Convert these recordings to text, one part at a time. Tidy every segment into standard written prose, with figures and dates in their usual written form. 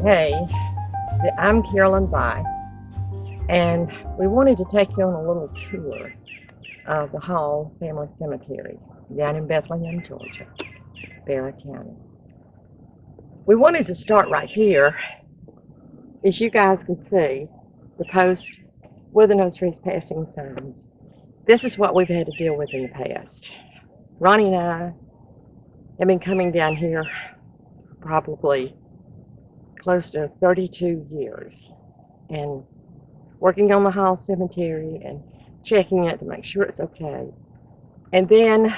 Hey, I'm Carolyn Buice, and we wanted to take you on a little tour of the Hall Family Cemetery down in Bethlehem, Georgia, Bear County. We wanted to start right here. As you guys can see, the post with the no trespassing signs. This is what we've had to deal with in the past. Ronnie and I have been coming down here probably close to 32 years and working on the Hall Cemetery and checking it to make sure it's okay. And then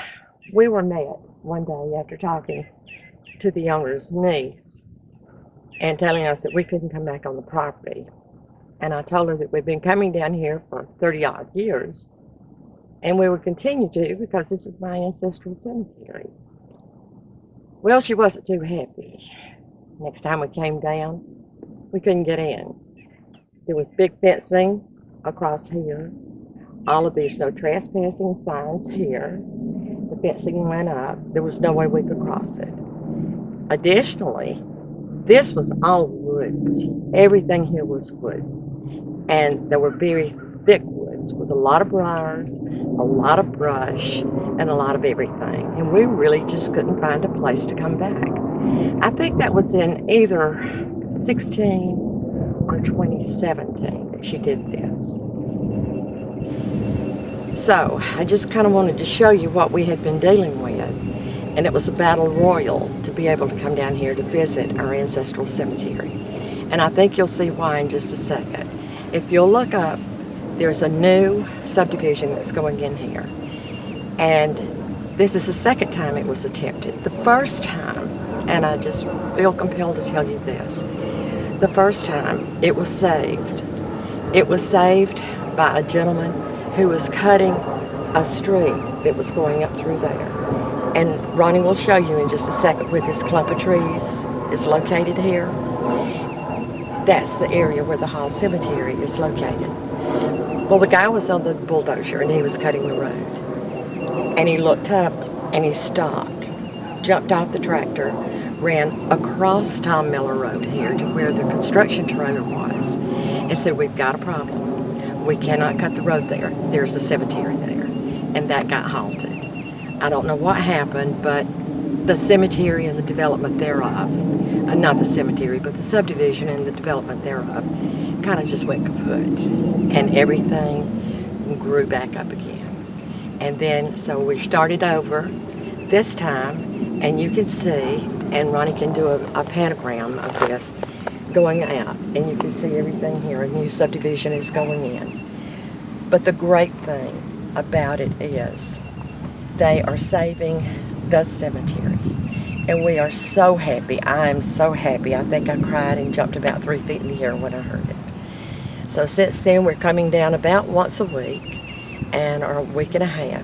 we were met one day after talking to the owner's niece and telling us that we couldn't come back on the property. And I told her that we'd been coming down here for 30 odd years and we would continue to because this is my ancestral cemetery. Well, she wasn't too happy. Next time we came down, we couldn't get in. There was big fencing across here, all of these no trespassing signs here. The fencing went up. There was no way we could cross it. Additionally, this was all woods. Everything here was woods. And there were very thick woods with a lot of briars, a lot of brush, and a lot of everything. And we really just couldn't find a place to come back. I think that was in either 16 or 2017 that she did this. So I just kind of wanted to show you what we had been dealing with. And it was a battle royal to be able to come down here to visit our ancestral cemetery. And I think you'll see why in just a second. If you'll look up, there's a new subdivision that's going in here. And this is the second time it was attempted. The first time, and I just feel compelled to tell you this, the first time it was saved. It was saved by a gentleman who was cutting a street that was going up through there. And Ronnie will show you in just a second where this clump of trees is located here. That's the area where the Hall Cemetery is located. Well, the guy was on the bulldozer and he was cutting the road. And he looked up and he stopped, jumped off the tractor, ran across Tom Miller Road here to where the construction trailer was and said, "We've got a problem. We cannot cut the road there. There's a cemetery there." And that got halted. I don't know what happened, but the cemetery and the development thereof, not the cemetery, but the subdivision and the development thereof, kind of just went kaput. And everything grew back up again. And then, so we started over this time, and you can see, and Ronnie can do a panogram of this going out, and you can see everything here. A new subdivision is going in. But the great thing about it is they are saving the cemetery. And we are so happy. I am so happy. I think I cried and jumped about 3 feet in the air when I heard it. So since then, we're coming down about once a week, or a week and a half,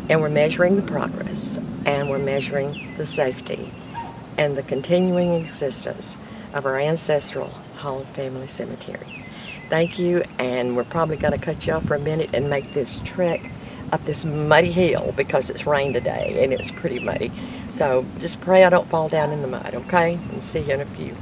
and we're measuring the progress, and we're measuring the safety and the continuing existence of our ancestral Hall Family Cemetery. Thank you, and we're probably going to cut you off for a minute and make this trek up this muddy hill because it's rained today and it's pretty muddy. So just pray I don't fall down in the mud, okay? And see you in a few.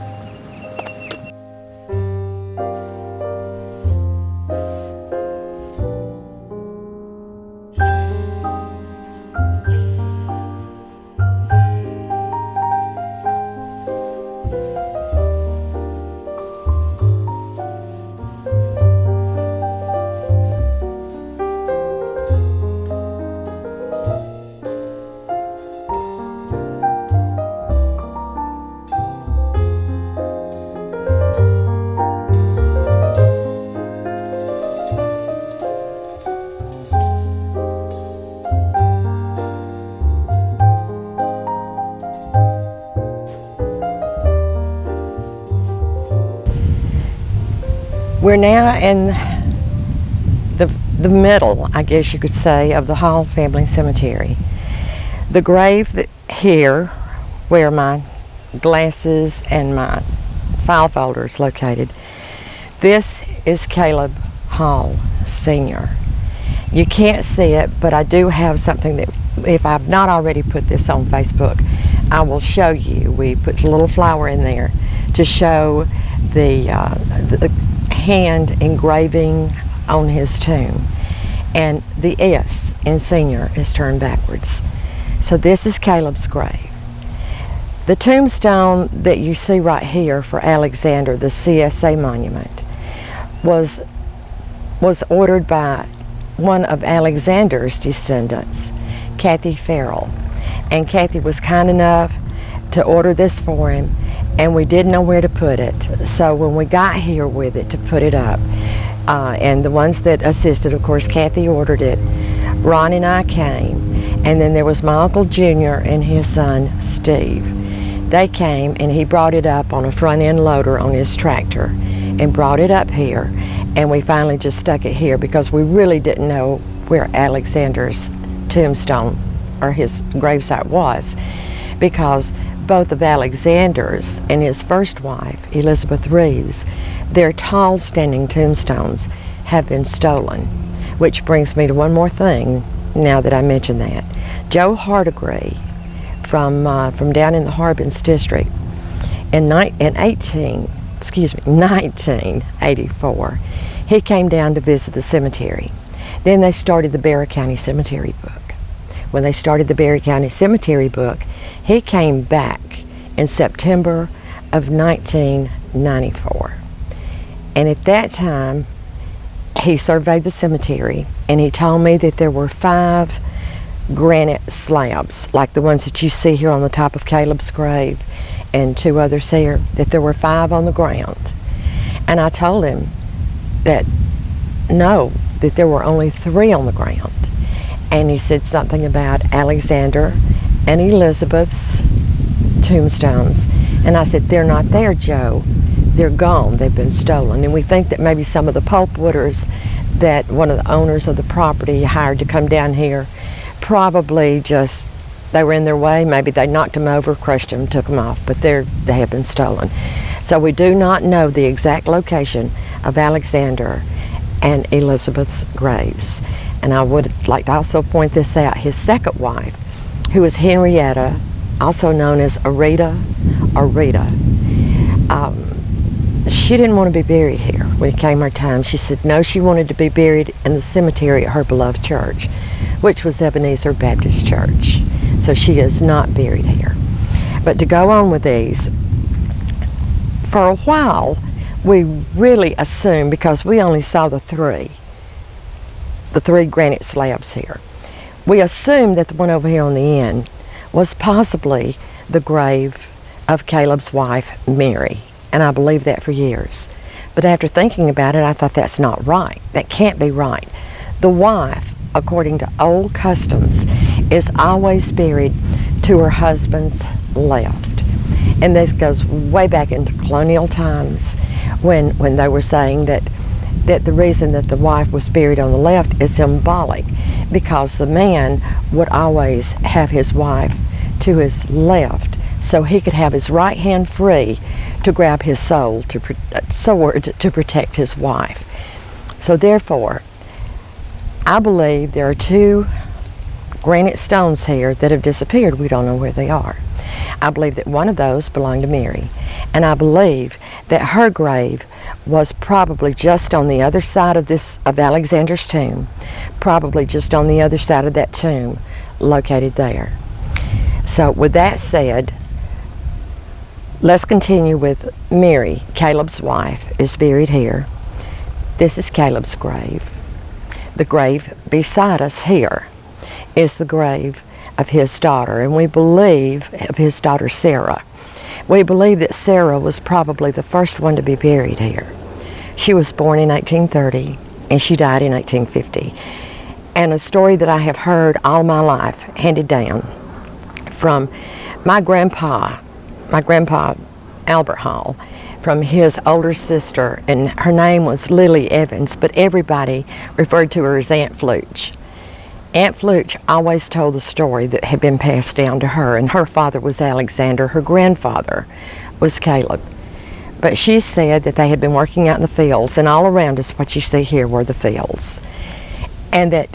We're now in the middle, I guess you could say, of the Hall family cemetery. The grave here, where my glasses and my file folder is located, this is Caleb Hall Sr. You can't see it, but I do have something that, if I've not already put this on Facebook, I will show you. We put a little flower in there to show the hand engraving on his tomb, and the S in senior is turned backwards. So this is Caleb's grave. The tombstone that you see right here for Alexander, the CSA monument, was ordered by one of Alexander's descendants, Kathy Farrell. And Kathy was kind enough to order this for him, and we didn't know where to put it. So when we got here with it to put it up, and the ones that assisted, of course, Kathy ordered it, Ron and I came, and then there was my Uncle Junior and his son, Steve. They came, and he brought it up on a front end loader on his tractor and brought it up here, and we finally just stuck it here because we really didn't know where Alexander's tombstone or his gravesite was, because both of Alexander's and his first wife, Elizabeth Reeves, their tall standing tombstones have been stolen. Which brings me to one more thing now that I mention that. Joe Hardegree from down in the Harbins district in 1984, he came down to visit the cemetery. Then they started the Barry County Cemetery book. When they started the Barry County Cemetery book, he came back in September of 1994. And at that time, he surveyed the cemetery, and he told me that there were 5 granite slabs, like the ones that you see here on the top of Caleb's grave and 2 others here, that there were 5 on the ground. And I told him that no, that there were only 3 on the ground. And he said something about Alexander and Elizabeth's tombstones. And I said, they're not there, Joe. They're gone. They've been stolen. And we think that maybe some of the pulpwooders that one of the owners of the property hired to come down here, probably just, they were in their way. Maybe they knocked them over, crushed them, took them off. But they have been stolen. So we do not know the exact location of Alexander and Elizabeth's graves. And I would like to also point this out. His second wife, who was Henrietta, also known as Arita or Rita, she didn't want to be buried here when it came her time. She said no, she wanted to be buried in the cemetery at her beloved church, which was Ebenezer Baptist Church. So she is not buried here. But to go on with these, for a while, we really assumed, because we only saw the 3 granite slabs here, we assumed that the one over here on the end was possibly the grave of Caleb's wife, Mary. And I believed that for years. But after thinking about it, I thought that's not right. That can't be right. The wife, according to old customs, is always buried to her husband's left. And this goes way back into colonial times when they were saying that the reason that the wife was buried on the left is symbolic, because the man would always have his wife to his left so he could have his right hand free to grab his sword to protect his wife. So therefore, I believe there are 2 granite stones here that have disappeared. We don't know where they are. I believe that one of those belonged to Mary, and I believe that her grave was probably just on the other side of Alexander's tomb, probably just on the other side of that tomb located there. So with that said, let's continue with Mary, Caleb's wife, is buried here. This is Caleb's grave. The grave beside us here is the grave of his daughter, and we believe of his daughter Sarah. We believe that Sarah was probably the first one to be buried here. She was born in 1830 and she died in 1850. And a story that I have heard all my life, handed down from my grandpa Albert Hall from his older sister, and her name was Lily Evans, but everybody referred to her as Aunt Flooch. Aunt Flooch always told the story that had been passed down to her, and her father was Alexander, her grandfather was Caleb. But she said that they had been working out in the fields, and all around us, what you see here, were the fields. And that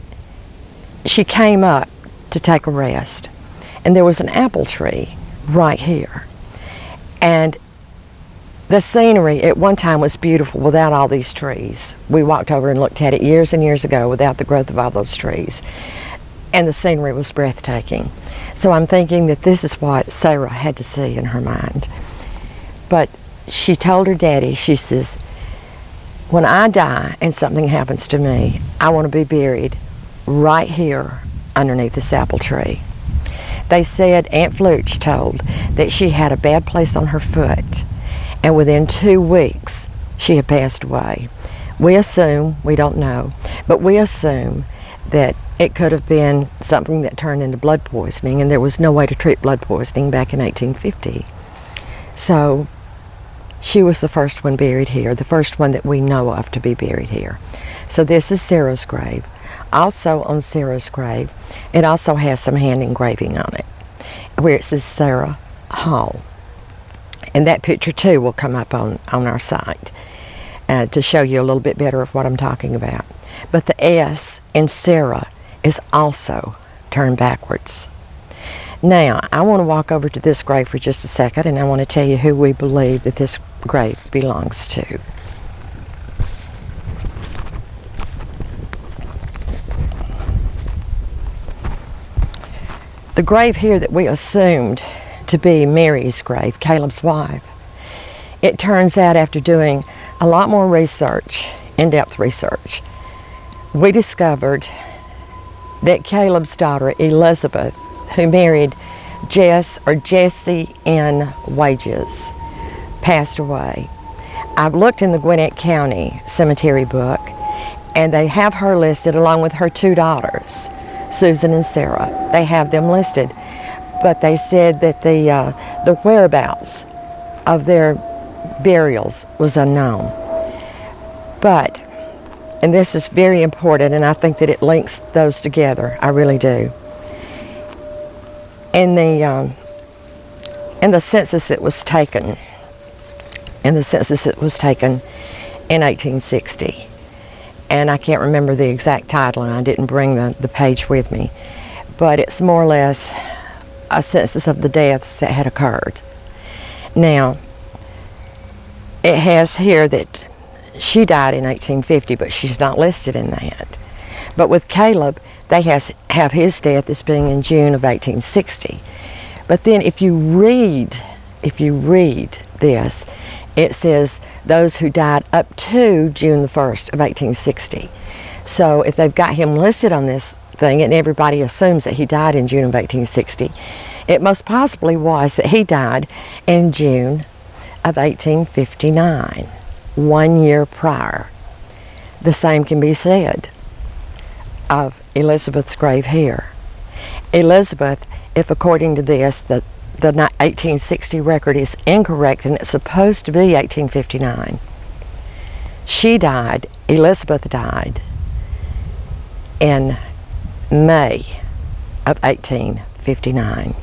she came up to take a rest, and there was an apple tree right here. And the scenery at one time was beautiful without all these trees. We walked over and looked at it years and years ago without the growth of all those trees. And the scenery was breathtaking. So I'm thinking that this is what Sarah had to see in her mind. But she told her daddy, she says, when I die and something happens to me, I want to be buried right here underneath this apple tree. They said, Aunt Flooch told, that she had a bad place on her foot, and within 2 weeks she had passed away. We assume, we don't know, but we assume that it could have been something that turned into blood poisoning, and there was no way to treat blood poisoning back in 1850. So she was the first one buried here, the first one that we know of to be buried here. So this is Sarah's grave. Also on Sarah's grave, it also has some hand engraving on it, where it says Sarah Hall. And that picture too will come up on our site to show you a little bit better of what I'm talking about. But the S in Sarah is also turned backwards. Now, I want to walk over to this grave for just a second, and I want to tell you who we believe that this grave belongs to. The grave here that we assumed to be Mary's grave, Caleb's wife, it turns out after doing a lot more research, in-depth research, we discovered that Caleb's daughter, Elizabeth, who married Jesse N. Wages, passed away. I've looked in the Gwinnett County Cemetery book, and they have her listed along with her 2 daughters, Susan and Sarah. They have them listed, but they said that the whereabouts of their burials was unknown. But, and this is very important, and I think that it links those together, I really do. In the census that was taken, in 1860, and I can't remember the exact title, and I didn't bring the page with me, but it's more or less a census of the deaths that had occurred. Now, it has here that she died in 1850, but she's not listed in that. But with Caleb, they have his death as being in June of 1860. But then if you read this, it says those who died up to June the 1st of 1860. So if they've got him listed on this thing, and everybody assumes that he died in June of 1860, it most possibly was that he died in June of 1859, 1 year prior. The same can be said of Elizabeth's grave here. Elizabeth, if according to this, the 1860 record is incorrect and it's supposed to be 1859, Elizabeth died in May of 1859.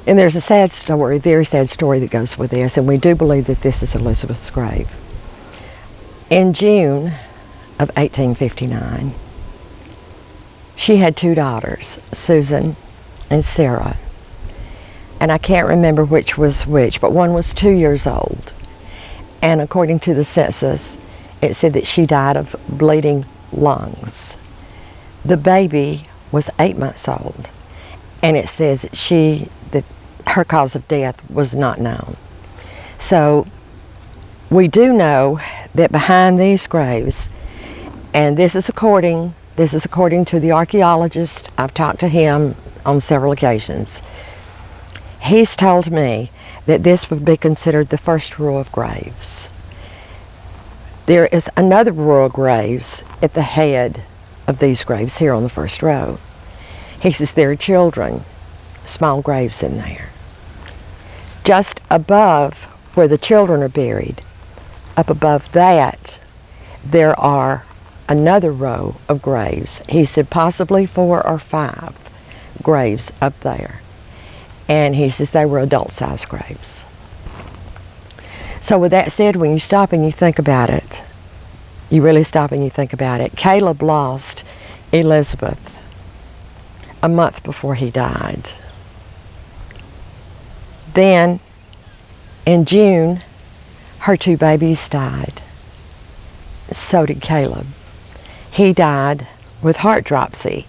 And there's a sad story, a very sad story that goes with this, and we do believe that this is Elizabeth's grave. In June of 1859, she had 2 daughters, Susan and Sarah. And I can't remember which was which, but one was 2 years old. And according to the census, it said that she died of bleeding lungs. The baby was 8 months old, and it says that her cause of death was not known. So we do know that behind these graves, and this is according to the archaeologist. I've talked to him on several occasions. He's told me that this would be considered the first row of graves. There is another row of graves at the head of these graves here on the first row. He says there are children, small graves in there. just above where the children are buried, up above that, there are another row of graves. He said possibly 4 or 5 graves up there. And he says they were adult-sized graves. So with that said, when you stop and you think about it, you really stop and you think about it, Caleb lost Elizabeth a month before he died. Then, in June, her 2 babies died. So did Caleb. He died with heart dropsy,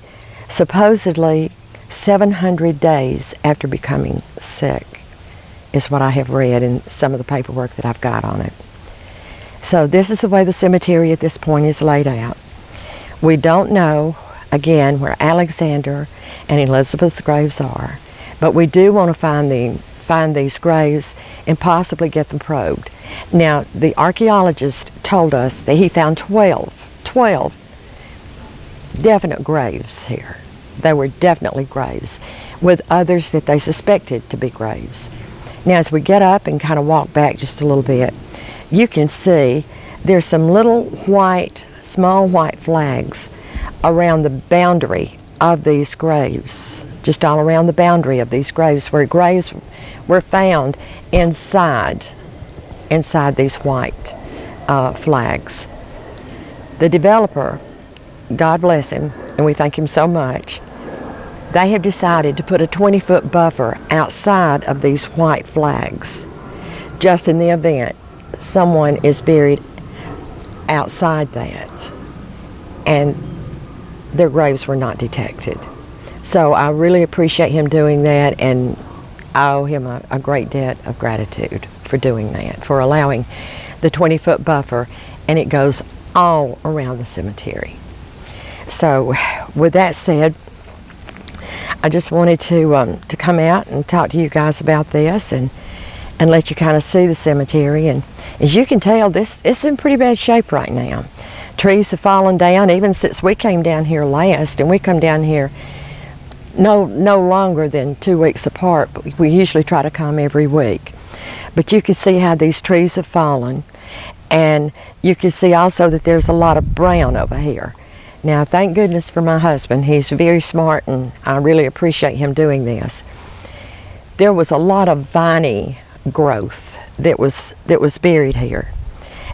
supposedly 700 days after becoming sick, is what I have read in some of the paperwork that I've got on it. So this is the way the cemetery at this point is laid out. We don't know, again, where Alexander and Elizabeth's graves are, but we do want to find these graves and possibly get them probed. Now, the archaeologist told us that he found 12 definite graves here. They were definitely graves, with others that they suspected to be graves. Now, as we get up and kind of walk back just a little bit, you can see there's some little small white flags around the boundary of these graves, just all around the boundary of these graves, where graves were found inside these white flags. The developer, God bless him, and we thank him so much, they have decided to put a 20-foot buffer outside of these white flags, just in the event someone is buried outside that, and their graves were not detected. So I really appreciate him doing that, and I owe him a great debt of gratitude for doing that, for allowing the 20-foot buffer, and it goes all around the cemetery. So with that said, I just wanted to come out and talk to you guys about this and let you kind of see the cemetery. And as you can tell, it's in pretty bad shape right now. Trees have fallen down even since we came down here last, and we come down here no longer than 2 weeks apart, but we usually try to come every week. But you can see how these trees have fallen, and you can see also that there's a lot of brown over here. Now, thank goodness for my husband. He's very smart, and I really appreciate him doing this. There was a lot of viney growth that was buried here,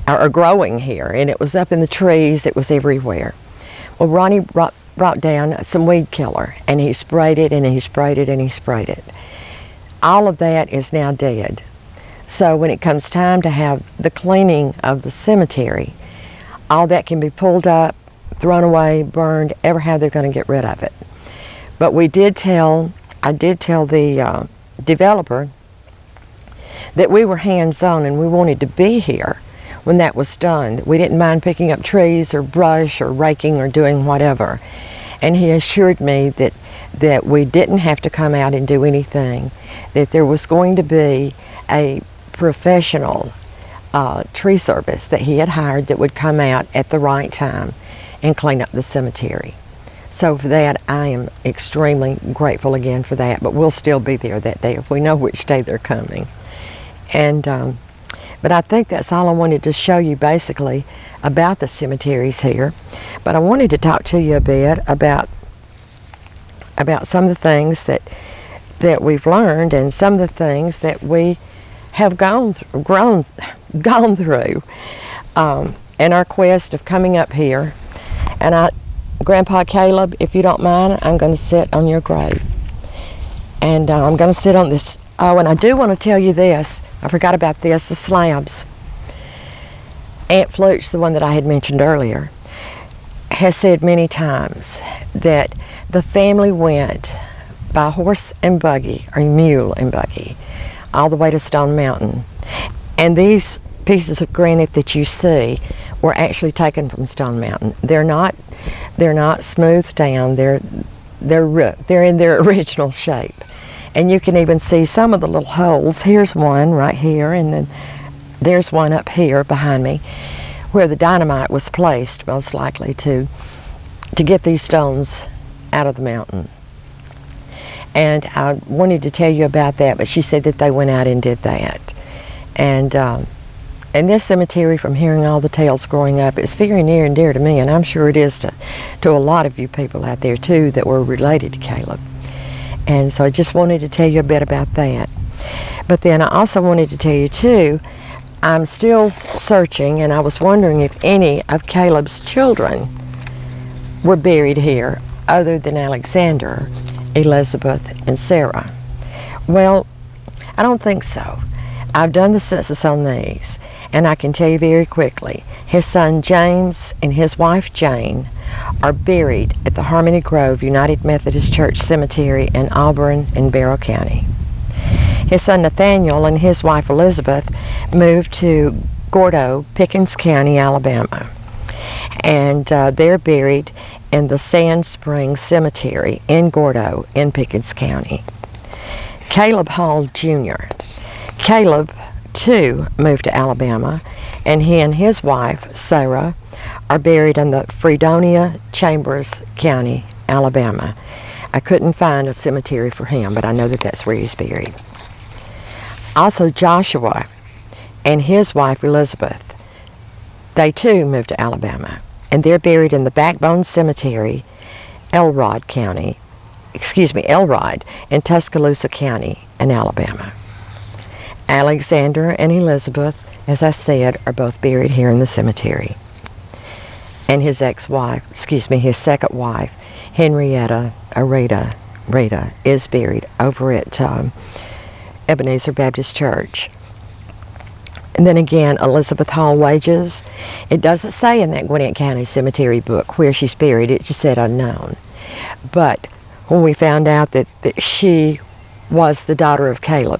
or growing here, and it was up in the trees. It was everywhere. Well, Ronnie brought down some weed killer, and he sprayed it, and he sprayed it, and he sprayed it. All of that is now dead. So when it comes time to have the cleaning of the cemetery, all that can be pulled up, thrown away, burned, ever how they're going to get rid of it. But I did tell the developer that we were hands-on and we wanted to be here when that was done. We didn't mind picking up trees or brush or raking or doing whatever. And he assured me that we didn't have to come out and do anything, that there was going to be a professional tree service that he had hired that would come out at the right time and clean up the cemetery. So for that, I am extremely grateful again for that, but we'll still be there that day if we know which day they're coming. And but I think that's all I wanted to show you basically about the cemeteries here. But I wanted to talk to you a bit about some of the things that we've learned and some of the things that we have gone through in our quest of coming up here. And Grandpa Caleb, if you don't mind, I'm going to sit on your grave. And I'm going to sit on this. Oh, and I do want to tell you this. I forgot about this, the slabs. Aunt Flukes, the one that I had mentioned earlier, has said many times that the family went by horse and buggy, or mule and buggy, all the way to Stone Mountain. And these pieces of granite that you see were actually taken from Stone Mountain. They're not smoothed down. They're in their original shape. And you can even see some of the little holes. Here's one right here, and then there's one up here behind me where the dynamite was placed, most likely to get these stones out of the mountain. And I wanted to tell you about that, but she said that they went out and did that. And this cemetery, from hearing all the tales growing up, is very near and dear to me, and I'm sure it is to a lot of you people out there too that were related to Caleb. And so I just wanted to tell you a bit about that. But then I also wanted to tell you too, I'm still searching, and I was wondering if any of Caleb's children were buried here other than Alexander, Elizabeth, and Sarah. Well, I don't think so. I've done the census on these, and I can tell you very quickly, his son James and his wife Jane are buried at the Harmony Grove United Methodist Church Cemetery in Auburn in Barrow County. His son Nathaniel and his wife Elizabeth moved to Gordo, Pickens County, Alabama, and they're buried in the Sand Springs Cemetery in Gordo in Pickens County. Caleb Hall Jr. Caleb, too, moved to Alabama, and he and his wife, Sarah, are buried in the Fredonia, Chambers County, Alabama. I couldn't find a cemetery for him, but I know that that's where he's buried. Also, Joshua and his wife, Elizabeth, they too moved to Alabama, and they're buried in the Backbone Cemetery, Elrod in Tuscaloosa County in Alabama. Alexander and Elizabeth, as I said, are both buried here in the cemetery. And his second wife, Henrietta Rita, is buried over at Ebenezer Baptist Church. And then again, Elizabeth Hall Wages. It doesn't say in that Gwinnett County Cemetery book where she's buried. It just said unknown. But when we found out that she was the daughter of Caleb,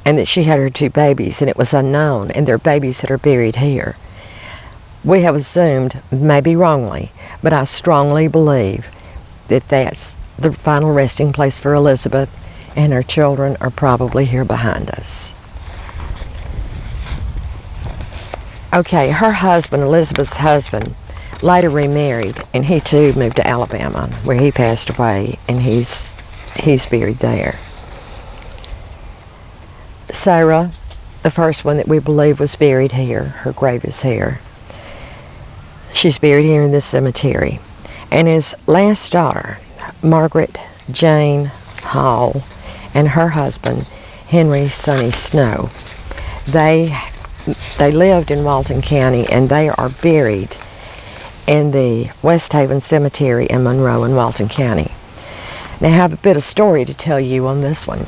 and that she had her 2 babies, and it was unknown, and they're babies that are buried here, we have assumed, maybe wrongly, but I strongly believe that that's the final resting place for Elizabeth, and her children are probably here behind us. Okay, her husband, Elizabeth's husband, later remarried, and he too moved to Alabama, where he passed away, and he's buried there. Sarah, the first one that we believe was buried here, her grave is here. She's buried here in this cemetery. And his last daughter, Margaret Jane Hall, and her husband, Henry Sonny Snow, they lived in Walton County, and they are buried in the West Haven Cemetery in Monroe in Walton County. Now I have a bit of story to tell you on this one.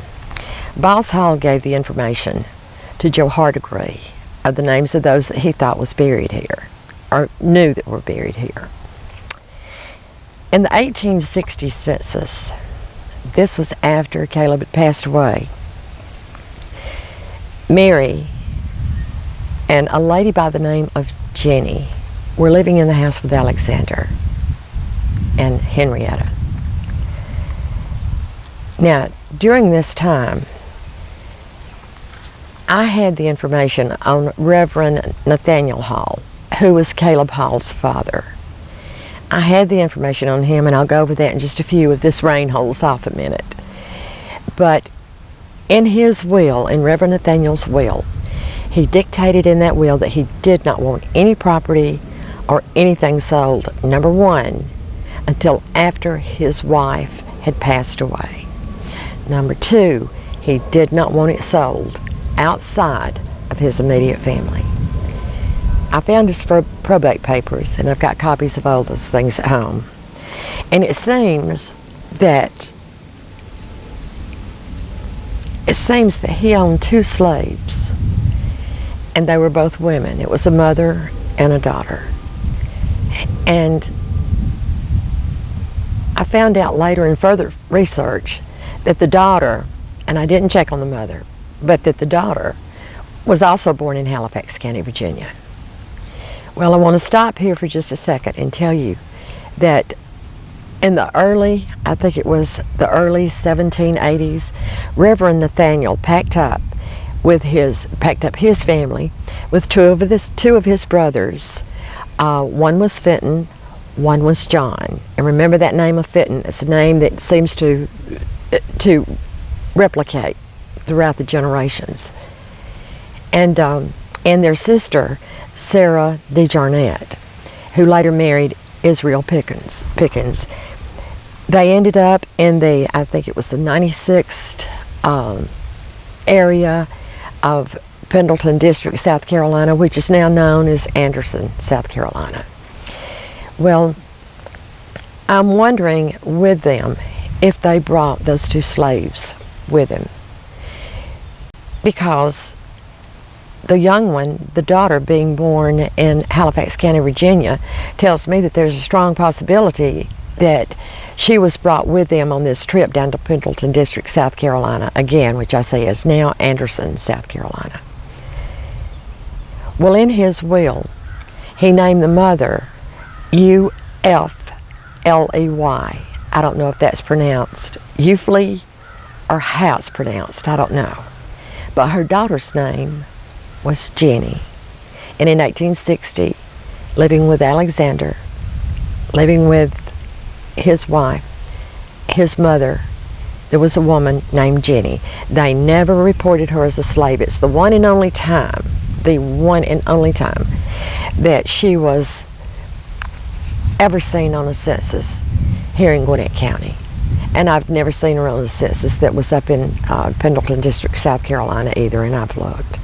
Boss Hall gave the information to Joe Hardegree of the names of those that he thought was buried here, or knew that were buried here. In the 1860 census, this was after Caleb had passed away, Mary and a lady by the name of Jenny were living in the house with Alexander and Henrietta. Now, during this time, I had the information on Reverend Nathaniel Hall, who was Caleb Hall's father. I had the information on him, and I'll go over that in just a few if this rain holds off a minute. But in his will, in Reverend Nathaniel's will, he dictated in that will that he did not want any property or anything sold, number one, until after his wife had passed away. Number two, he did not want it sold outside of his immediate family. I found his probate papers, and I've got copies of all those things at home. And it seems that he owned 2 slaves, and they were both women. It was a mother and a daughter. And I found out later in further research that the daughter, and I didn't check on the mother, but that the daughter was also born in Halifax County, Virginia. Well, I want to stop here for just a second and tell you that in the early 1780s, Reverend Nathaniel packed up his family with two of his brothers. One was Fenton, one was John. And remember that name of Fenton. It's a name that seems to to replicate throughout the generations. And their sister, Sarah DeJarnett, who later married Israel Pickens. They ended up in the, I think it was the 96th area of Pendleton District, South Carolina, which is now known as Anderson, South Carolina. Well, I'm wondering with them if they brought those two slaves with them, because the young one, the daughter being born in Halifax County, Virginia, tells me that there's a strong possibility that she was brought with them on this trip down to Pendleton District, South Carolina, again, which I say is now Anderson, South Carolina. Well, in his will, he named the mother Ufley. I don't know if that's pronounced Ufley or how it's pronounced, I don't know. But her daughter's name was Jenny. And in 1860, living with Alexander, living with his wife, his mother, there was a woman named Jenny. They never reported her as a slave. It's the one and only time that she was ever seen on a census here in Gwinnett County. And I've never seen her on a census that was up in Pendleton District, South Carolina either, and I've looked.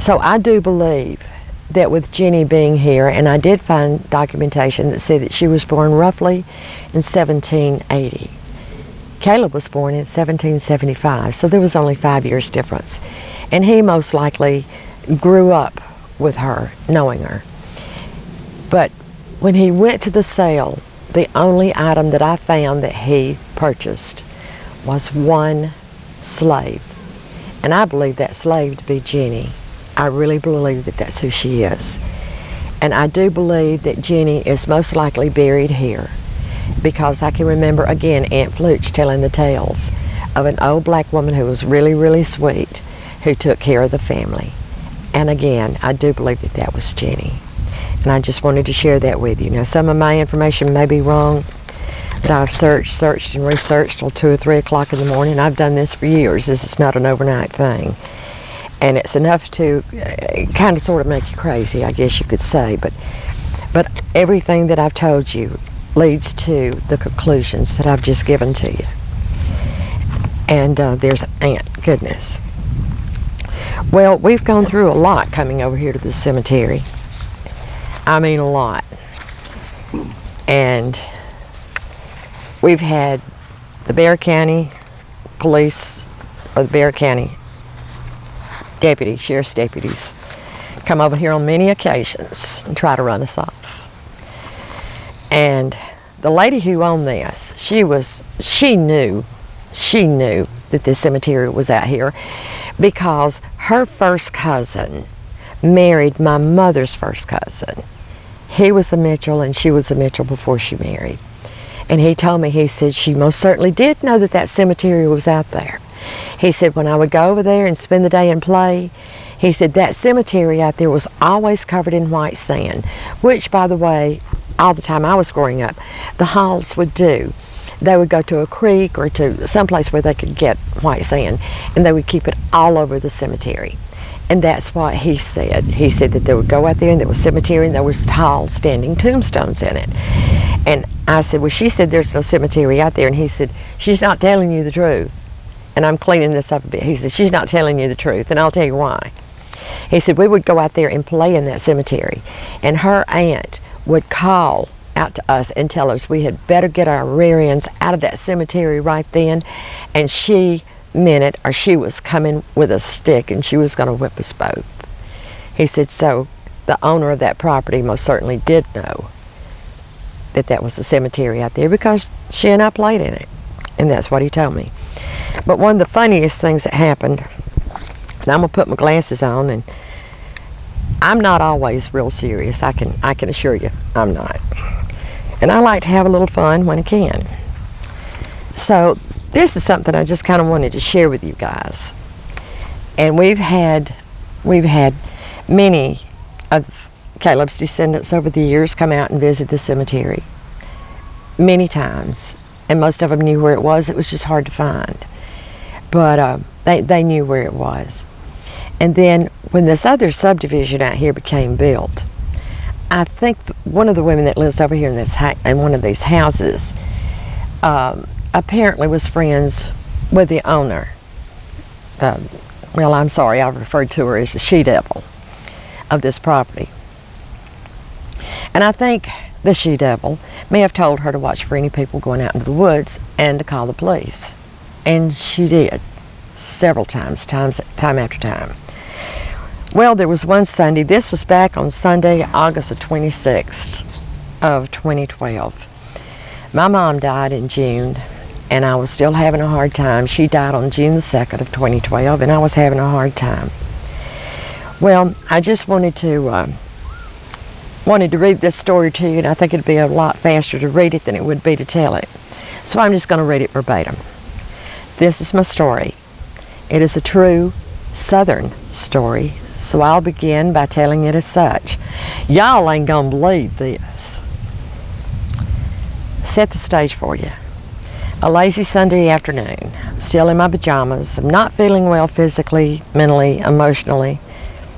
So I do believe that with Jenny being here, and I did find documentation that said that she was born roughly in 1780. Caleb was born in 1775, so there was only 5 years difference. And he most likely grew up with her, knowing her. But when he went to the sale, the only item that I found that he purchased was one slave. And I believe that slave to be Jenny. I really believe that that's who she is. And I do believe that Jenny is most likely buried here, because I can remember, again, Aunt Flooch telling the tales of an old black woman who was really, really sweet, who took care of the family. And again, I do believe that that was Jenny. And I just wanted to share that with you. Now, some of my information may be wrong, but I've searched and researched till 2 or 3 o'clock in the morning. I've done this for years. This is not an overnight thing. And it's enough to kind of sort of make you crazy, I guess you could say. But everything that I've told you leads to the conclusions that I've just given to you. And there's Aunt Goodness. Well, we've gone through a lot coming over here to the cemetery. I mean a lot. And we've had the Bexar County Police, or the Bexar County sheriff's deputies, come over here on many occasions and try to run us off. And the lady who owned this, she knew that this cemetery was out here, because her first cousin married my mother's first cousin. He was a Mitchell and she was a Mitchell before she married. And he told me, he said she most certainly did know that that cemetery was out there. He said when I would go over there and spend the day and play, he said that cemetery out there was always covered in white sand, which, by the way, all the time I was growing up, the Halls would do. They would go to a creek or to someplace where they could get white sand, and they would keep it all over the cemetery. And that's what he said. He said that they would go out there and there was a cemetery and there was tall standing tombstones in it. And I said, well, she said there's no cemetery out there. And he said, she's not telling you the truth. And I'm cleaning this up a bit. He said, she's not telling you the truth, and I'll tell you why. He said, we would go out there and play in that cemetery, and her aunt would call out to us and tell us we had better get our rear ends out of that cemetery right then, and she meant it, or she was coming with a stick and she was going to whip us both. He said, so the owner of that property most certainly did know that that was a cemetery out there, because she and I played in it, and that's what he told me. But one of the funniest things that happened, and I'm going to put my glasses on, and I'm not always real serious, I can assure you I'm not. And I like to have a little fun when I can. So this is something I just kind of wanted to share with you guys. And we've had many of Caleb's descendants over the years come out and visit the cemetery many times. and most of them knew where it was. It was just hard to find. But they knew where it was. And then when this other subdivision out here became built, I think one of the women that lives over here in one of these houses apparently was friends with the owner. Well, I'm sorry, I referred to her as the she-devil of this property. And I think the she-devil may have told her to watch for any people going out into the woods and to call the police. And she did, several times time after time. Well, there was one Sunday, this was back on Sunday, August the 26th of 2012. My mom died in June, and I was still having a hard time. She died on June the 2nd of 2012, and I was having a hard time. Well, I just wanted to read this story to you, and I think it'd be a lot faster to read it than it would be to tell it. So I'm just going to read it verbatim. This is my story. It is a true Southern story, so I'll begin by telling it as such. Y'all ain't gonna believe this. Set the stage for you. A lazy Sunday afternoon. I'm still in my pajamas. I'm not feeling well physically, mentally, emotionally.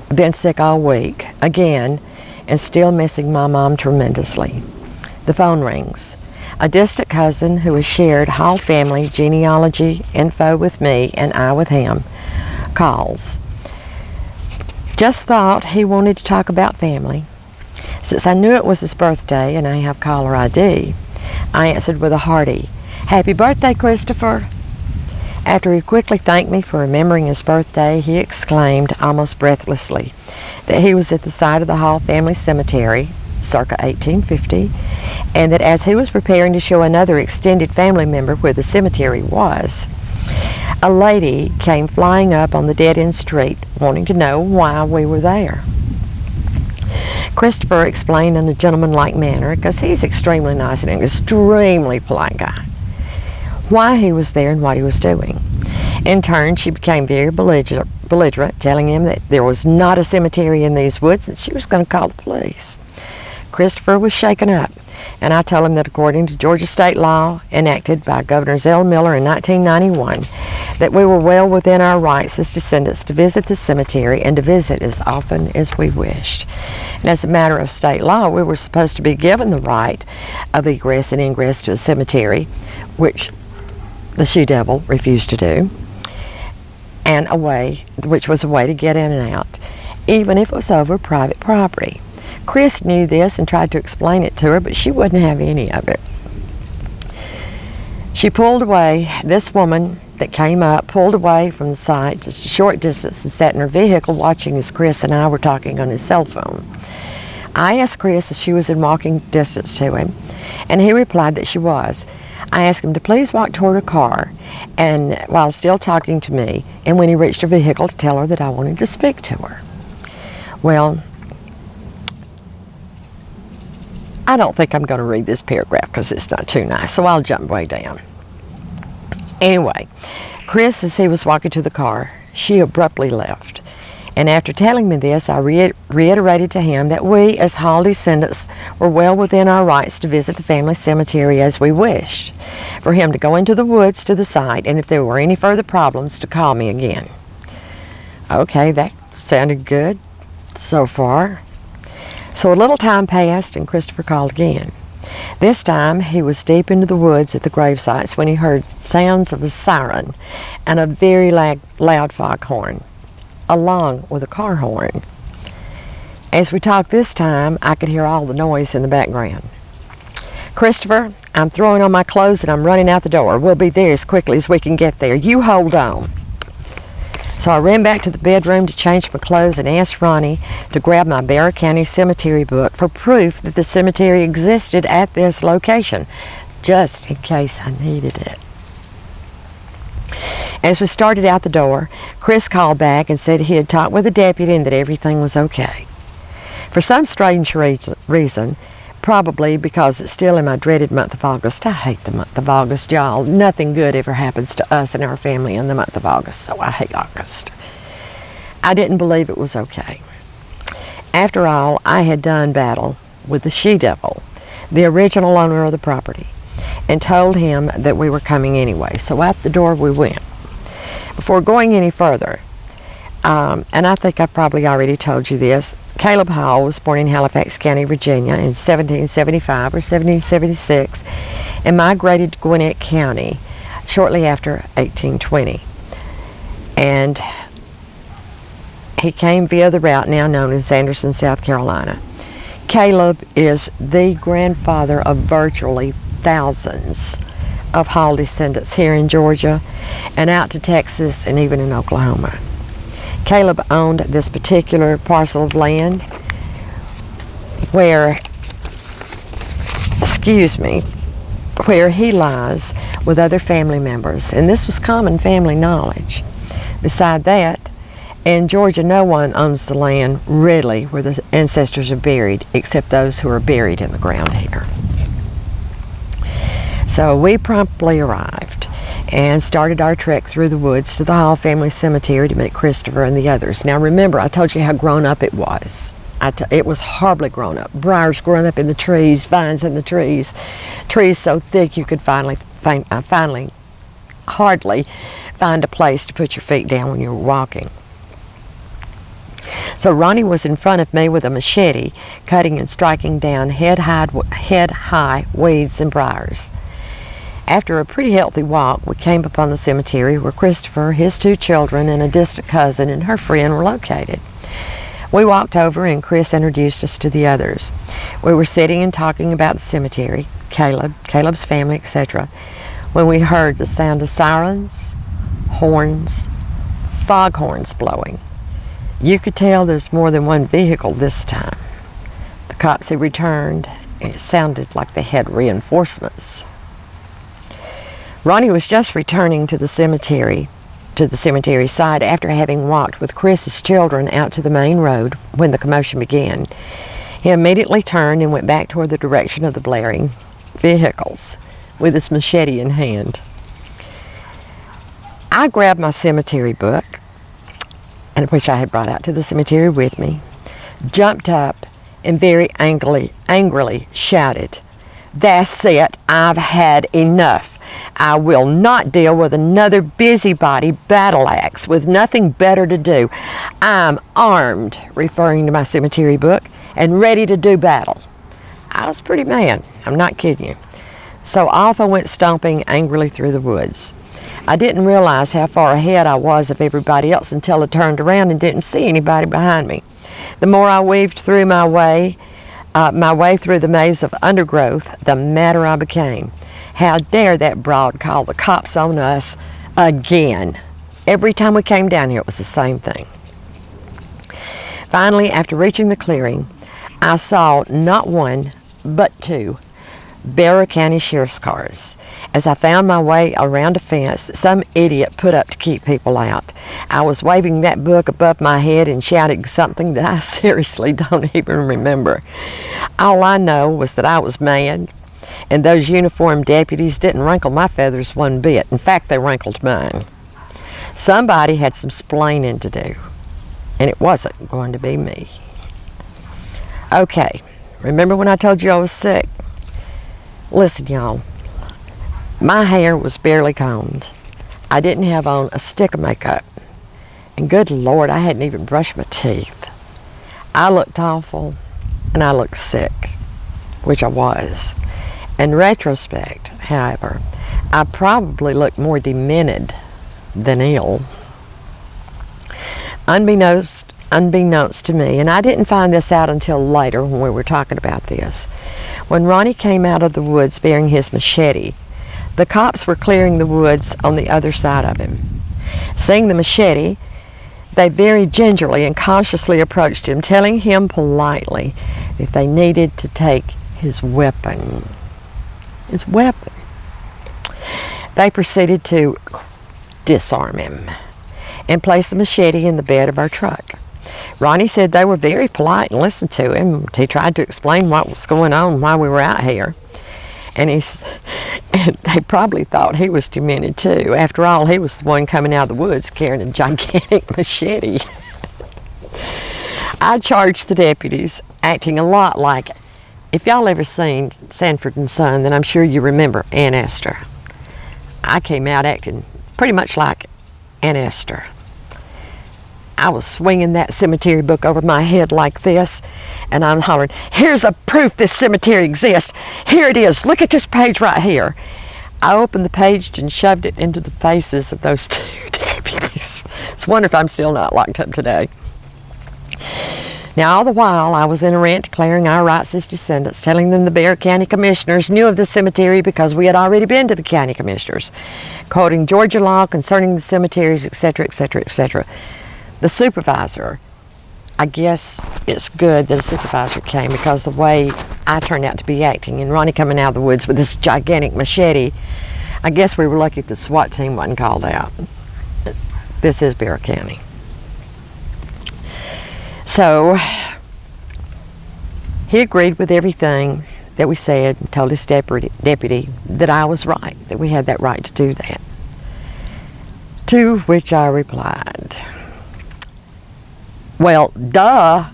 I've been sick all week, again, and still missing my mom tremendously. The phone rings. A distant cousin who has shared Hall family genealogy info with me and I with him calls. Just thought he wanted to talk about family. Since I knew it was his birthday and I have caller ID, I answered with a hearty, "Happy birthday, Christopher." After he quickly thanked me for remembering his birthday, he exclaimed almost breathlessly that he was at the site of the Hall family cemetery, circa 1850, and that as he was preparing to show another extended family member where the cemetery was, a lady came flying up on the dead-end street wanting to know why we were there. Christopher explained in a gentlemanlike manner, because he's extremely nice and an extremely polite guy, why he was there and what he was doing. In turn, she became very belligerent, telling him that there was not a cemetery in these woods and she was going to call the police. Christopher was shaken up, and I told him that according to Georgia state law enacted by Governor Zell Miller in 1991, that we were well within our rights as descendants to visit the cemetery and to visit as often as we wished. And as a matter of state law, we were supposed to be given the right of egress and ingress to a cemetery, which the she-devil refused to do, and which was a way to get in and out, even if it was over private property. Chris knew this and tried to explain it to her, but she wouldn't have any of it. She pulled away. This woman that came up pulled away from the site just a short distance and sat in her vehicle watching as Chris and I were talking on his cell phone. I asked Chris if she was in walking distance to him, and he replied that she was. I asked him to please walk toward her car, and while still talking to me, and when he reached her vehicle, to tell her that I wanted to speak to her. Well, I don't think I'm going to read this paragraph because it's not too nice, so I'll jump way down. Anyway, Chris, as he was walking to the car, she abruptly left. And after telling me this, I reiterated to him that we, as Hall descendants, were well within our rights to visit the family cemetery as we wished, for him to go into the woods to the site, and if there were any further problems, to call me again. Okay, that sounded good so far. So a little time passed, and Christopher called again. This time, he was deep into the woods at the grave sites when he heard sounds of a siren and a very loud foghorn, along with a car horn. As we talked this time, I could hear all the noise in the background. "Christopher, I'm throwing on my clothes and I'm running out the door. We'll be there as quickly as we can get there. You hold on." So I ran back to the bedroom to change my clothes and asked Ronnie to grab my Barrow County Cemetery book for proof that the cemetery existed at this location, just in case I needed it. As we started out the door, Chris called back and said he had talked with the deputy and that everything was okay. For some strange reason, probably because it's still in my dreaded month of August. I hate the month of August, y'all. Nothing good ever happens to us and our family in the month of August, so I hate August. I didn't believe it was okay. After all, I had done battle with the she-devil, the original owner of the property, and told him that we were coming anyway. So out the door we went. Before going any further, and I think I probably already told you this, Caleb Hall was born in Halifax County, Virginia in 1775 or 1776 and migrated to Gwinnett County shortly after 1820. And he came via the route now known as Anderson, South Carolina. Caleb is the grandfather of virtually thousands of Hall descendants here in Georgia and out to Texas and even in Oklahoma. Caleb owned this particular parcel of land where he lies with other family members, and this was common family knowledge. Beside that, in Georgia, no one owns the land really where the ancestors are buried except those who are buried in the ground here. So we promptly arrived and started our trek through the woods to the Hall family cemetery to meet Christopher and the others. Now remember, I told you how grown up it was. It was horribly grown up. Briars growing up in the trees, vines in the trees, trees so thick you could hardly find a place to put your feet down when you were walking. So Ronnie was in front of me with a machete, cutting and striking down head-high weeds and briars. After a pretty healthy walk, we came upon the cemetery where Christopher, his 2 children, and a distant cousin and her friend were located. We walked over and Chris introduced us to the others. We were sitting and talking about the cemetery, Caleb's family, etc., when we heard the sound of sirens, horns, foghorns blowing. You could tell there's more than one vehicle this time. The cops had returned, and it sounded like they had reinforcements. Ronnie was just returning to the cemetery side after having walked with Chris's children out to the main road when the commotion began. He immediately turned and went back toward the direction of the blaring vehicles with his machete in hand. I grabbed my cemetery book, and which I had brought out to the cemetery with me, jumped up and very angrily shouted, "That's it, I've had enough. I will not deal with another busybody battle axe with nothing better to do. I'm armed," referring to my cemetery book, "and ready to do battle." I was pretty mad, I'm not kidding you. So off I went stomping angrily through the woods. I didn't realize how far ahead I was of everybody else until I turned around and didn't see anybody behind me. The more I weaved through my way through the maze of undergrowth, the madder I became. How dare that broad call the cops on us again? Every time we came down here, it was the same thing. Finally, after reaching the clearing, I saw not one, but 2 Barrow County Sheriff's cars. As I found my way around a fence some idiot put up to keep people out, I was waving that book above my head and shouting something that I seriously don't even remember. All I know was that I was mad, and those uniformed deputies didn't wrinkle my feathers one bit. In fact, they wrinkled mine. Somebody had some splaining to do, and it wasn't going to be me. Okay, remember when I told you I was sick? Listen, y'all, my hair was barely combed. I didn't have on a stick of makeup, and good Lord, I hadn't even brushed my teeth. I looked awful, and I looked sick, which I was. In retrospect, however, I probably looked more demented than ill. Unbeknownst to me, and I didn't find this out until later when we were talking about this, when Ronnie came out of the woods bearing his machete, the cops were clearing the woods on the other side of him. Seeing the machete, they very gingerly and cautiously approached him, telling him politely that they needed to take his weapon. His weapon. They proceeded to disarm him and place the machete in the bed of our truck. Ronnie said they were very polite and listened to him. He tried to explain what was going on while we were out here. And they probably thought he was demented too. After all, he was the one coming out of the woods carrying a gigantic machete. I charged the deputies, acting a lot like If y'all ever seen Sanford and Son, then I'm sure you remember Aunt Esther. I came out acting pretty much like Aunt Esther. I was swinging that cemetery book over my head like this, and I'm hollering, "Here's a proof this cemetery exists. Here it is. Look at this page right here." I opened the page and shoved it into the faces of those two deputies. It's a wonder if I'm still not locked up today. Now, all the while, I was in a rant declaring our rights as descendants, telling them the Bexar County Commissioners knew of the cemetery because we had already been to the county commissioners, quoting Georgia law concerning the cemeteries, etc., etc., etc. The supervisor, I guess it's good that a supervisor came, because the way I turned out to be acting and Ronnie coming out of the woods with this gigantic machete, I guess we were lucky the SWAT team wasn't called out. This is Bexar County. So he agreed with everything that we said and told his deputy that I was right, that we had that right to do that. To which I replied, "Well, duh.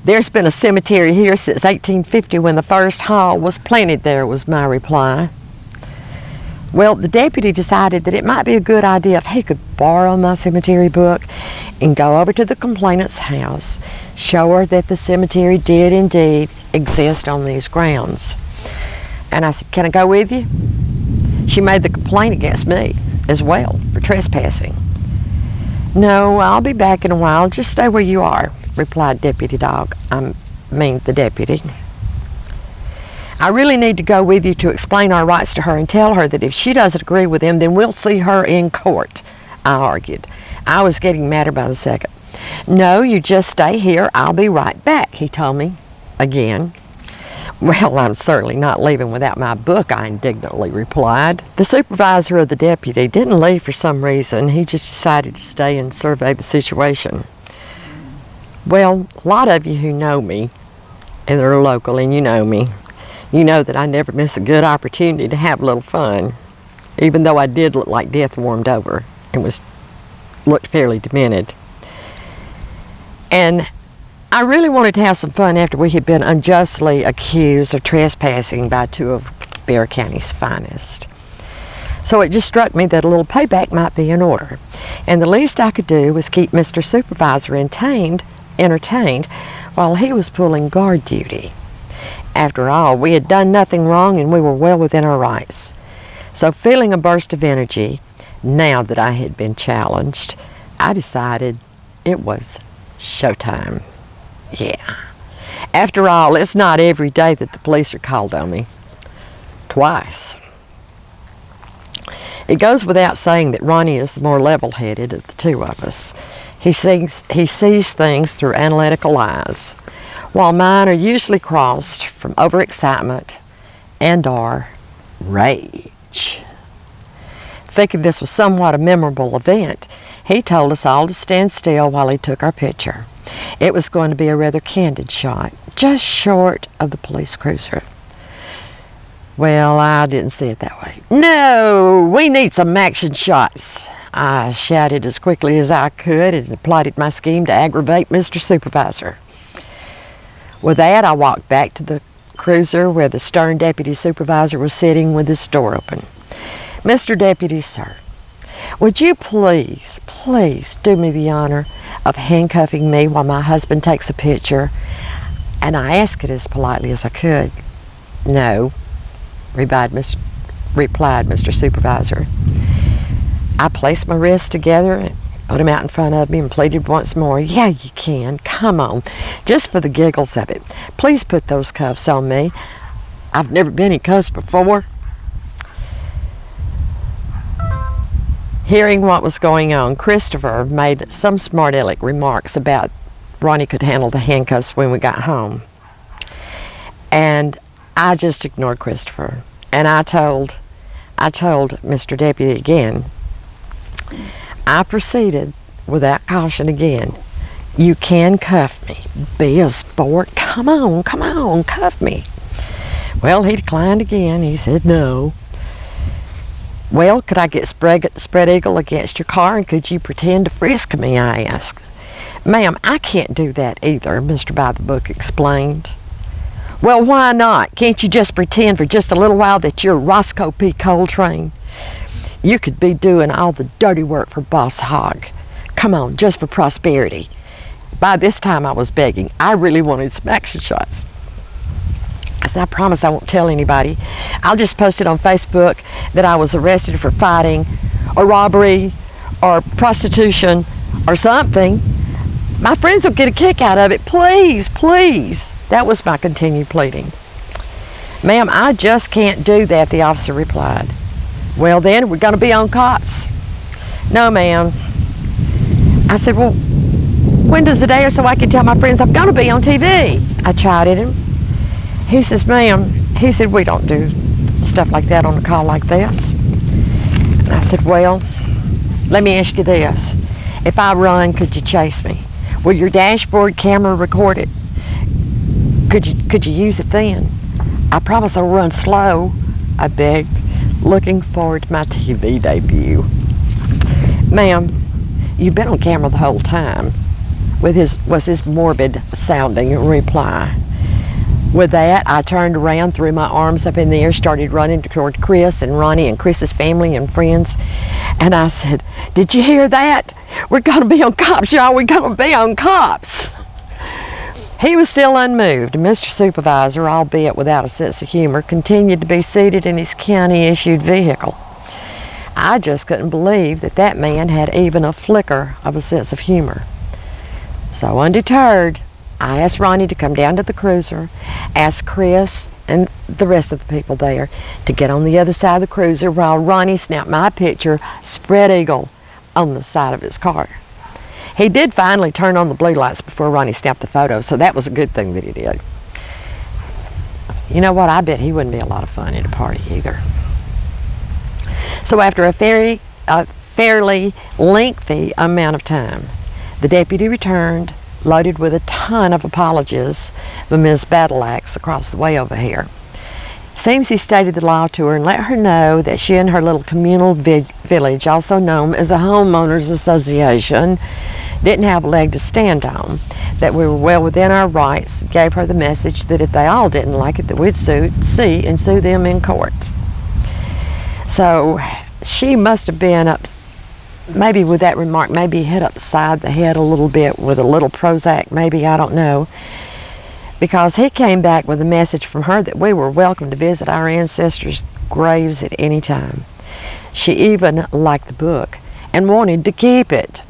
There's been a cemetery here since 1850 when the first hall was planted there," was my reply. Well, the deputy decided that it might be a good idea if he could borrow my cemetery book and go over to the complainant's house, show her that the cemetery did indeed exist on these grounds. And I said, "Can I go with you?" She made the complaint against me as well for trespassing. "No, I'll be back in a while. Just stay where you are," replied the deputy. "I really need to go with you to explain our rights to her and tell her that if she doesn't agree with them, then we'll see her in court," I argued. I was getting madder by the second. "No, you just stay here. I'll be right back," he told me again. "Well, I'm certainly not leaving without my book," I indignantly replied. The supervisor of the deputy didn't leave for some reason. He just decided to stay and survey the situation. Well, a lot of you who know me, and are local and you know me, you know that I never miss a good opportunity to have a little fun, even though I did look like death warmed over and looked fairly demented. And I really wanted to have some fun after we had been unjustly accused of trespassing by two of Bexar County's finest. So it just struck me that a little payback might be in order. And the least I could do was keep Mr. Supervisor entertained while he was pulling guard duty. After all, we had done nothing wrong and we were well within our rights. So feeling a burst of energy, now that I had been challenged, I decided it was showtime. Yeah. After all, it's not every day that the police are called on me. Twice. It goes without saying that Ronnie is the more level-headed of the two of us. He sees things through analytical eyes, while mine are usually crossed from overexcitement and/or rage. Thinking this was somewhat a memorable event, he told us all to stand still while he took our picture. It was going to be a rather candid shot, just short of the police cruiser. Well, I didn't see it that way. "No, we need some action shots," I shouted as quickly as I could and plotted my scheme to aggravate Mr. Supervisor. With that, I walked back to the cruiser where the stern deputy supervisor was sitting with his door open. "Mr. Deputy, sir, would you please do me the honor of handcuffing me while my husband takes a picture?" And I asked it as politely as I could. "No," replied Mr. Supervisor. I placed my wrists together and put him out in front of me and pleaded once more. "Yeah, you can. Come on. Just for the giggles of it. Please put those cuffs on me. I've never been in cuffs before." Hearing what was going on, Christopher made some smart aleck remarks about Ronnie could handle the handcuffs when we got home. And I just ignored Christopher. And I told Mr. Deputy again. I proceeded without caution again. "You can cuff me. Be a sport. Come on, cuff me." Well, he declined again. He said no. "Well, could I get spread eagle against your car and could you pretend to frisk me?" I asked. "Ma'am, I can't do that either," Mr. By the Book explained. Well, why not? Can't you just pretend for just a little while that you're Roscoe P. Coltrane? You could be doing all the dirty work for Boss Hogg. Come on, just for prosperity. By this time I was begging. I really wanted some action shots. I said, I promise I won't tell anybody. I'll just post it on Facebook that I was arrested for fighting or robbery or prostitution or something. My friends will get a kick out of it. Please, please. That was my continued pleading. Ma'am, I just can't do that, the officer replied. Well then, we're going to be on cops. No, ma'am. I said, well, when does it air so I can tell my friends I'm going to be on TV? I chided him. He says, ma'am, he said, we don't do stuff like that on a call like this. And I said, well, let me ask you this. If I run, could you chase me? Will your dashboard camera record it? Could you use it then? I promise I'll run slow, I begged, looking forward to my TV debut. Ma'am, you've been on camera the whole time, was his morbid sounding reply. With that, I turned around, threw my arms up in the air, started running toward Chris and Ronnie and Chris's family and friends. And I said, did you hear that? We're going to be on cops, y'all. We're going to be on cops. He was still unmoved. Mr. Supervisor, albeit without a sense of humor, continued to be seated in his county-issued vehicle. I just couldn't believe that that man had even a flicker of a sense of humor. So undeterred, I asked Ronnie to come down to the cruiser, asked Chris and the rest of the people there to get on the other side of the cruiser while Ronnie snapped my picture, spread eagle, on the side of his car. He did finally turn on the blue lights before Ronnie snapped the photo, so that was a good thing that he did. You know what? I bet he wouldn't be a lot of fun at a party either. So after a fairly lengthy amount of time, the deputy returned, loaded with a ton of apologies from Ms. Battleaxe across the way over here. Seems he stated the law to her and let her know that she and her little communal village, also known as a homeowners association, didn't have a leg to stand on, that we were well within our rights, gave her the message that if they all didn't like it, that we'd sue them in court. So she must have been up, maybe with that remark, maybe hit upside the head a little bit with a little Prozac, maybe, I don't know. Because he came back with a message from her that we were welcome to visit our ancestors' graves at any time. She even liked the book and wanted to keep it.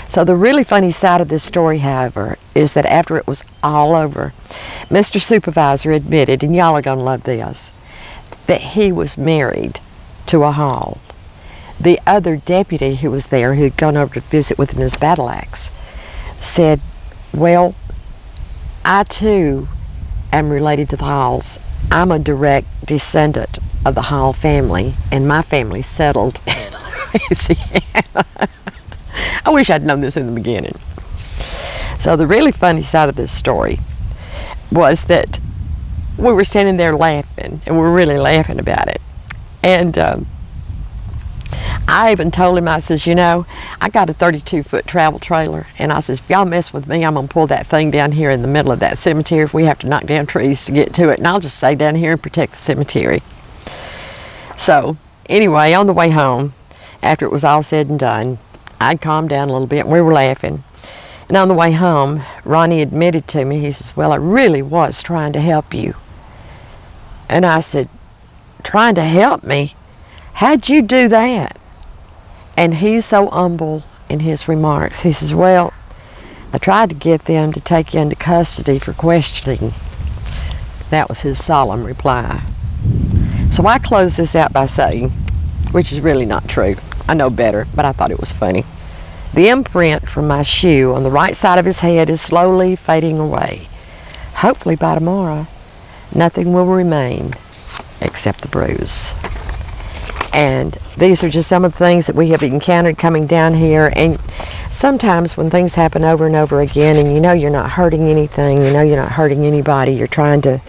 So the really funny side of this story, however, is that after it was all over, Mr. Supervisor admitted, and y'all are going to love this, that he was married to a Hall. The other deputy who was there, who had gone over to visit with Ms. Battleaxe, said, well, I too am related to the Halls. I'm a direct descendant of the Hall family, and my family settled in Louisiana. I wish I'd known this in the beginning. So the really funny side of this story was that we were standing there laughing, and we were really laughing about it. And I even told him, I says, you know, I got a 32-foot travel trailer, and I says, if y'all mess with me, I'm going to pull that thing down here in the middle of that cemetery if we have to knock down trees to get to it, and I'll just stay down here and protect the cemetery. So anyway, on the way home, after it was all said and done, I'd calmed down a little bit, and we were laughing. And on the way home, Ronnie admitted to me, he says, well, I really was trying to help you. And I said, trying to help me? How'd you do that? And he's so humble in his remarks. He says, well, I tried to get them to take you into custody for questioning. That was his solemn reply. So I close this out by saying, which is really not true, I know better, but I thought it was funny. The imprint from my shoe on the right side of his head is slowly fading away. Hopefully by tomorrow, nothing will remain except the bruise. And these are just some of the things that we have encountered coming down here. And sometimes when things happen over and over again, and you know you're not hurting anything, you know you're not hurting anybody, you're trying to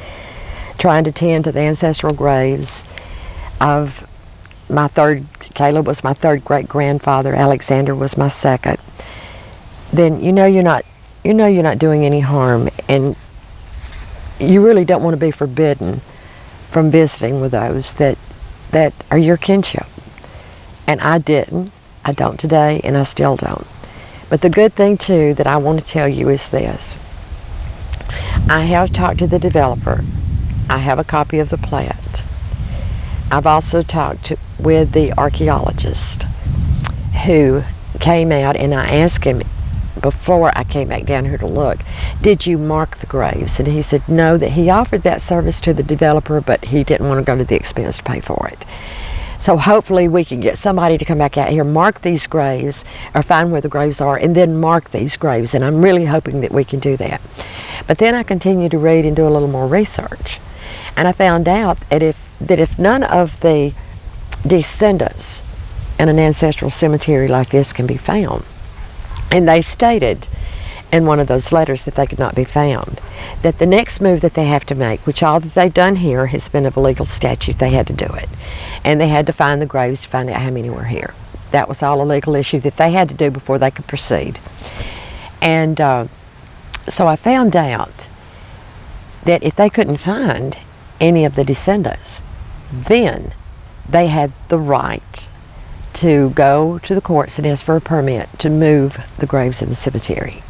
tend to the ancestral graves of my third. Caleb was my third great grandfather. Alexander was my second. Then you know you're not doing any harm, and you really don't want to be forbidden from visiting with those that are your kinship. And I didn't. I don't today, and I still don't. But the good thing, too, that I want to tell you is this. I have talked to the developer. I have a copy of the plat. I've also talked with the archaeologist who came out, and I asked him before I came back down here to look, did you mark the graves? And he said no, that he offered that service to the developer, but he didn't want to go to the expense to pay for it. So hopefully we can get somebody to come back out here, mark these graves, or find where the graves are, and then mark these graves. And I'm really hoping that we can do that. But then I continued to read and do a little more research. And I found out that if none of the descendants in an ancestral cemetery like this can be found, and they stated in one of those letters that they could not be found, that the next move that they have to make, which all that they've done here has been of a legal statute, they had to do it. And they had to find the graves to find out how many were here. That was all a legal issue that they had to do before they could proceed. And so I found out that if they couldn't find any of the descendants, then they had the right to go to the courts and ask for a permit to move the graves in the cemetery.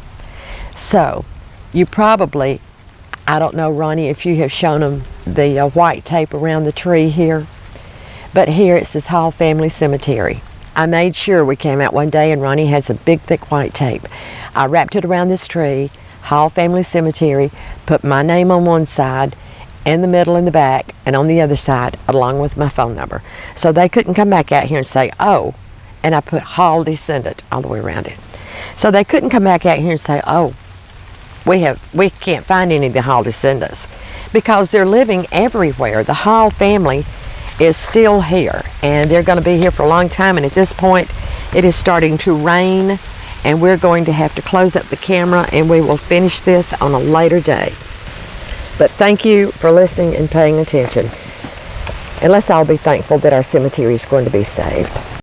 So you probably, I don't know, Ronnie, if you have shown them the white tape around the tree here, but here it says Hall Family Cemetery. I made sure we came out one day and Ronnie has a big thick white tape. I wrapped it around this tree, Hall Family Cemetery, put my name on one side, in the middle and the back, and on the other side, along with my phone number. So they couldn't come back out here and say, oh, and I put Hall Descendant all the way around it. So they couldn't come back out here and say, oh, we can't find any of the Hall descendants, because they're living everywhere. The Hall family is still here, and they're going to be here for a long time. And at this point, it is starting to rain, and we're going to have to close up the camera, and we will finish this on a later day. But thank you for listening and paying attention. And let's all be thankful that our cemetery is going to be saved.